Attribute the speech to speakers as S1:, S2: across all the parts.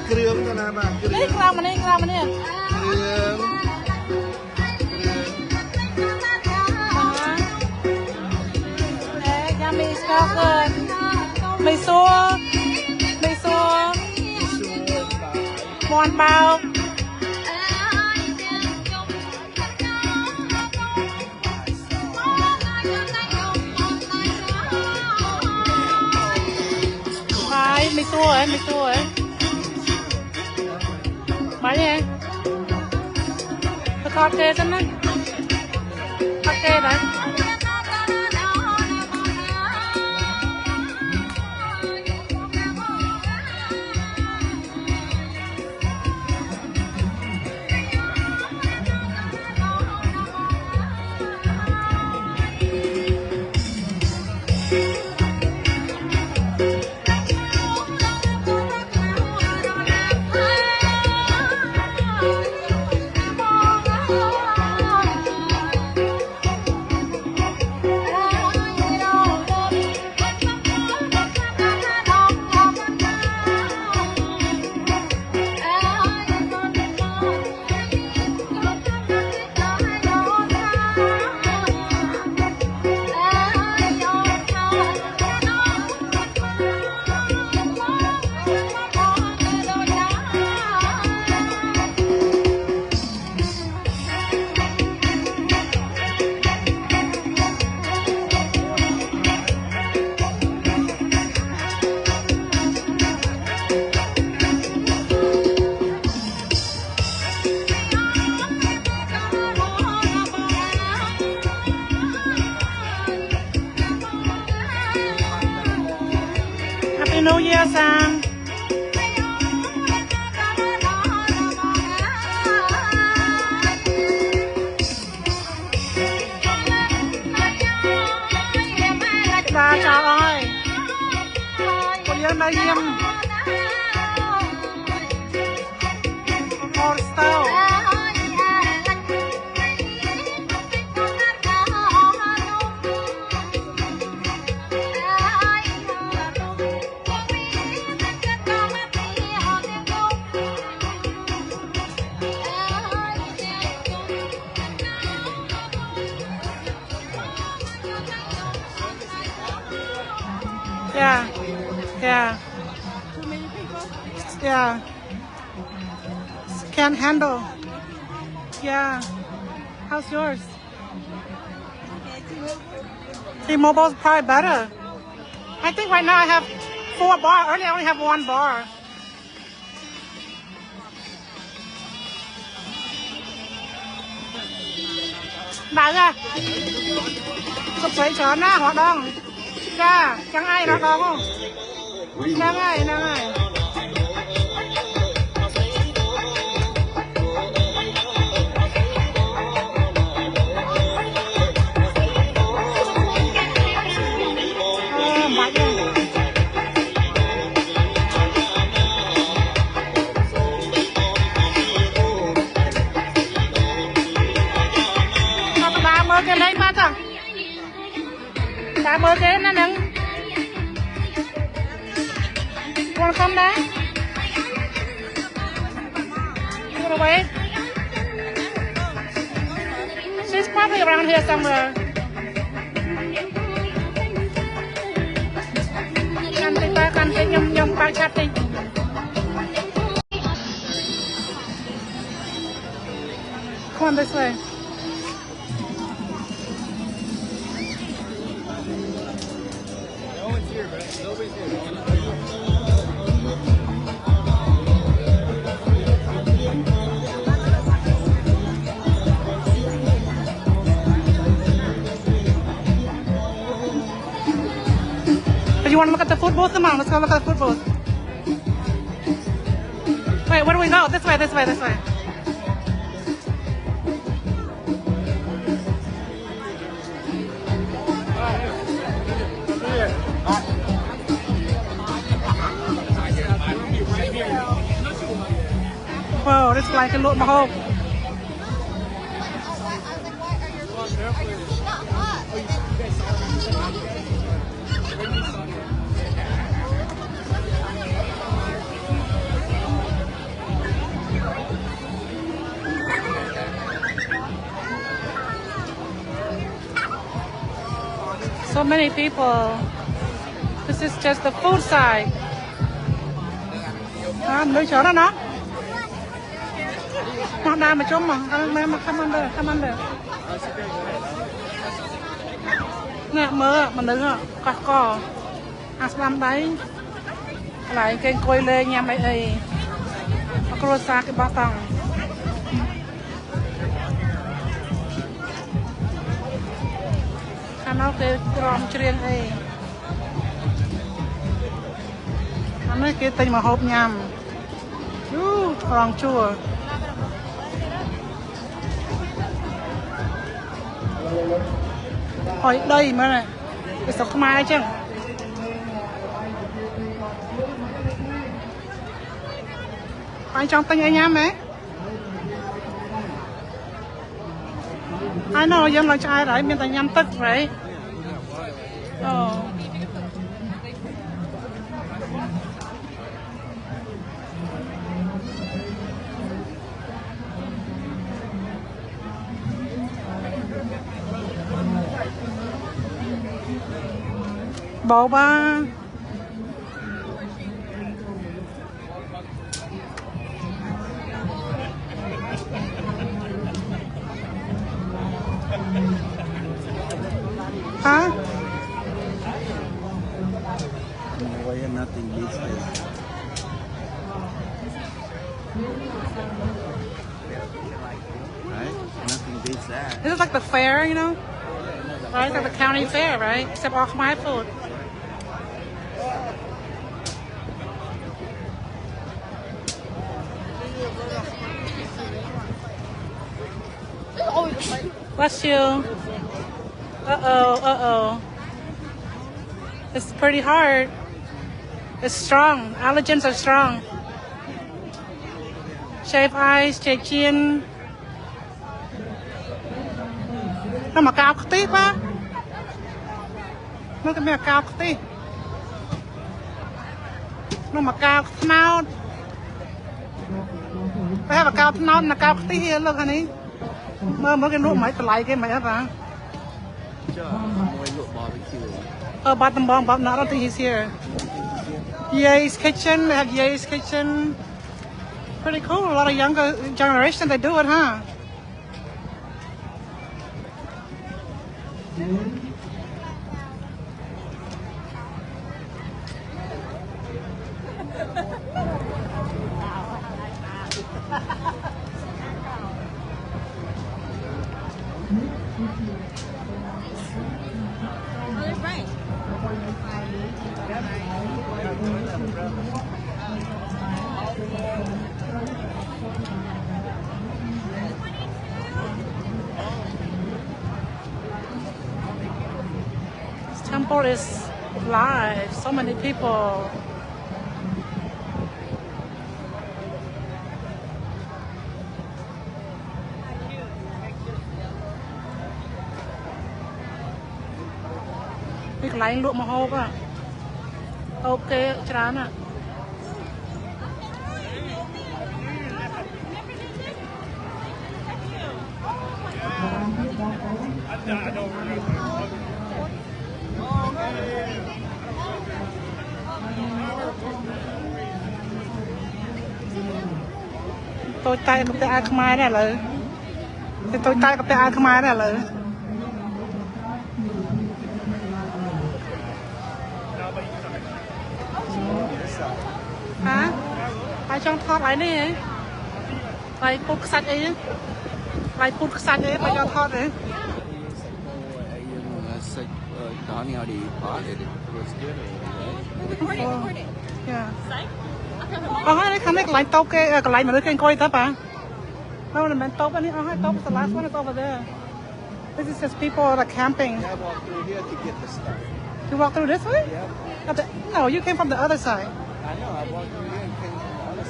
S1: เครื่องตัวนั้นมาเครื่องนี่กล้ามันนี่เครื่อง
S2: ยังมีสกอเกินไม่ซัวมวนเบาไม่ซัวมาเนี่ยประกอบเจฉันนะประกอบไหนNew Year さんลาชาวอ้อยคนเยอะมาเยี่ยมออสเตอร์Yeah. Can't handle. Yeah. How's yours? T-Mobile's probably better. I think right now I have 4 bars. Earlier I only have 1 bar. Đại ra. Sụp sấy chở na hoạt động. Cha, chẳng ai đó đó không? Đang ai. เบอร์เกนนั่นนึงวันคำได้ดูเอาไว้ She's probably around here somewhere กันติดตากันติดยมปากชัดติดCome on this way You want to look at the food booth? Come on, let's go look at the food booth. Wait, where do we go? This way. Whoa, this is like a little mahog. So many people. This is just the food side. Nơi chỗ đó nó. Nó đang mà trông mà, come under. Nè mơ, mình đứng ạ, cò. Làm đấy. Lại cái côi lê nhà mày ấy. Có xa cái bát tầng. Nó cái rong riêng ấy. Nó cái tên mà hộp nhằm. Rong chua. Hỏi đây mà này. Cái sọc mai chứ. Anh trong tên anh nhắm ấy. I know dân là trai đấy, mình ta nhắm tức right? Oh. Boba. Huh?
S3: Nothing beats this. Right? Nothing beats that.
S2: This is like the fair, you know? Right? It's like the county fair, right? Except all my food. Bless you. Uh-oh. It's pretty hard. It's strong. Allergens are strong. Shave eyes, shave chin. Nó mà cao tí quá. Nó cái mẹ cao tí. Nó mà cao mouth. I have a cow mouth and a cow here. Look, honey. Mới cái nụ mấy lại cái mày hả bà? Bottom bomb, but no, I don't think he's here. Ye's Kitchen, they have Ye's Kitchen. Pretty cool. A lot of younger generation, they do it, huh? This temple is live. So many people. Cái lạnh lụa mà hộp à. Ok, chán à. Tôi tay có ai không ai này là. Tôi tay có ai không ai này là. Hả? Ai trong thọt lại đi ấy. Lại phút sạch ấy. Lại phút sạch ấy, phải cho thọt ấy. Yeah. Hai cái này lại tóc cái lại mà cái coi tập à? No, the man top. The last one is over there. This is just people that are camping.
S3: I walked through here to get the stuff.
S2: You walk through this way?
S3: Yeah.
S2: No, you came from the other side.
S3: I know, I walked through here and came from the other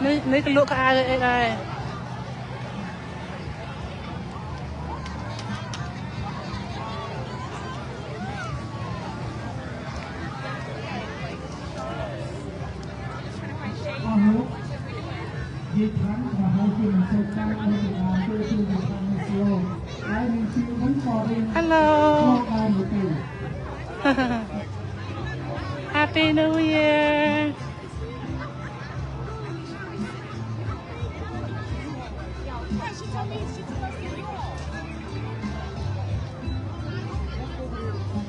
S3: side.
S2: Need to look at it.
S4: Diệt thắng và hai chuyện sâu sắc của Việt Nam tôi xin được thắng slow.
S2: Hello. Happy New Year.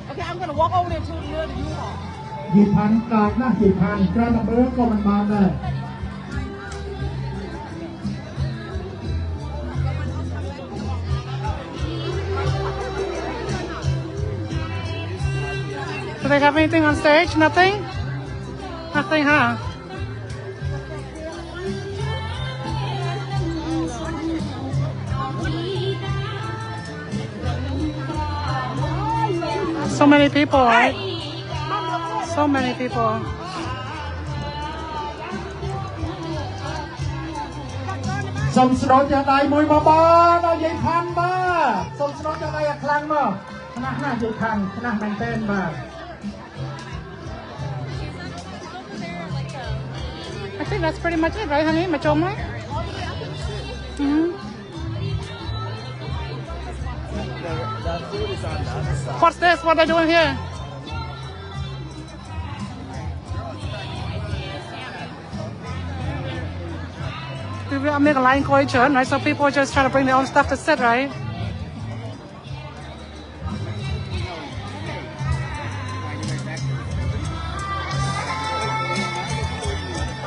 S1: Okay, I'm gonna walk over there to near the U-Haul.
S4: หยิบพันกาดนะหยิบพันกระดับเบอร์ก็มันมาเลย
S2: Do they have anything on stage? Nothing? Nothing, huh? So many people, right? So many people.
S4: สมสนองจะได้มวยมาบ้าเราใหญ่พันมาสมสนองจะได้คลังมาคณะหน้าใหญ่พันคณะแมนเทนมา
S2: I think that's pretty much it, right, honey? Machom, right? Mm-hmm.
S3: The food is on the other side.
S2: What's this? What are they doing here? We will make a line coalition, right? So people just try to bring their own stuff to sit, right?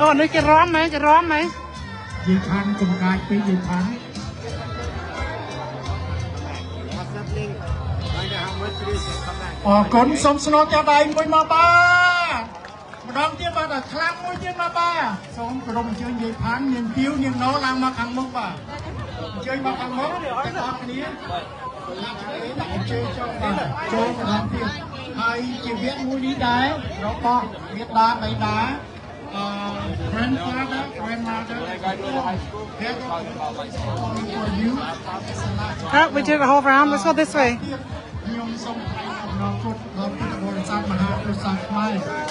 S2: Oh, no, get wrong, man. Get wrong, man.
S4: หยิบพันกรรมการไปหยิบพัน
S3: What's happening? Find out how much it is and come back.
S4: ออกคนสมสนองจะได้มวยมาบ้ามาดองเตี้ยมาแต่คลังมวยเตี้ยมาบ้าสองกระดมเชียงหยิบพันเนียงปิ้วเนียงน้อลางมาขังมุกบ้าเชียงมาขังมุกแต่ตอนนี้เชียงโจ้มาโจ้กระดมเตี้ยไอ้จีเวียนมวยนี้ได้เราก็เวียดดาไปดาgrandfather, grandmother, for you.
S2: Oh, we did a whole round. Let's go this way.
S4: นิยมทรงไทยของเราพุทธเราพุทธบริษัทมหากษัตริย์ไม่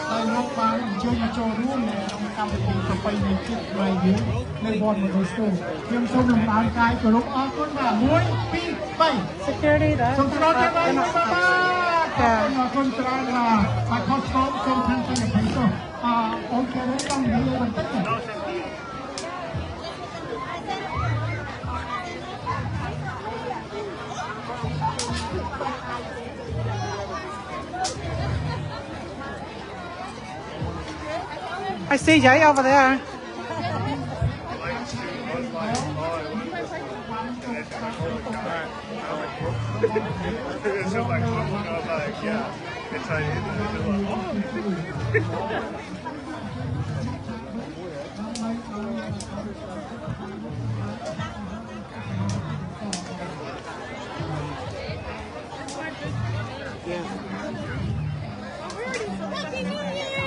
S4: ได้ยกมาเชิญโจร่วมในกรรมการต่อไปในชุดใหม่นี้ในบอลมาดูสตูนิยมทรงร่างกายกระลุกออกคนว่ามวยปีไป
S2: Security, that.
S4: ทรงตรอจะได้มาบ้าคนตราลาไปขอชมทรงทางเป็นไงก็โอเคต้องมีวันตั้ง
S2: I see Jay over there.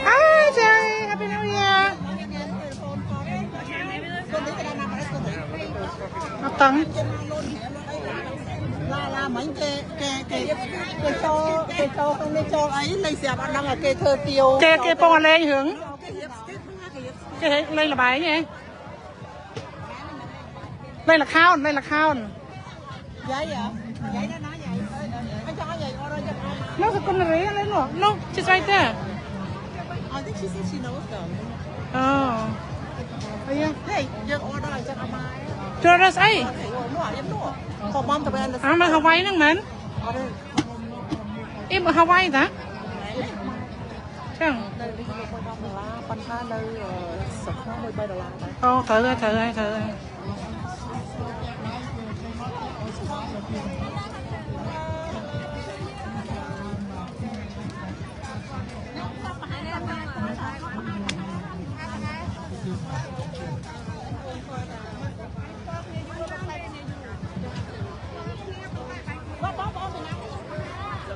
S2: Hi, Jerry. Happy New Year. Tầng.
S1: Là mấy cái cho không nên cho ấy lấy xe bạn đang là cây thơ tiêu.
S2: Cái bông lên hướng. Cái lên là bài nhỉ? Đây là khao, đây là khao.
S1: Giấy à? Giấy nó nói vậy. Anh cho vậy order cho con.
S2: No, it's gonna rain. No, she's right there.
S1: I think she said she knows them.
S2: Oh. Oh yeah.
S1: Hey, just order cho con mai.
S2: Cho ra ấy.
S1: Còn mom tụi em là
S2: À mà Hawaii năng mình. Em ở Hawaii hả? Chẳng.
S1: Con tha nơi sập nó $13 đấy.
S2: Ô, thử ơi.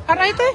S2: Ở đây thế?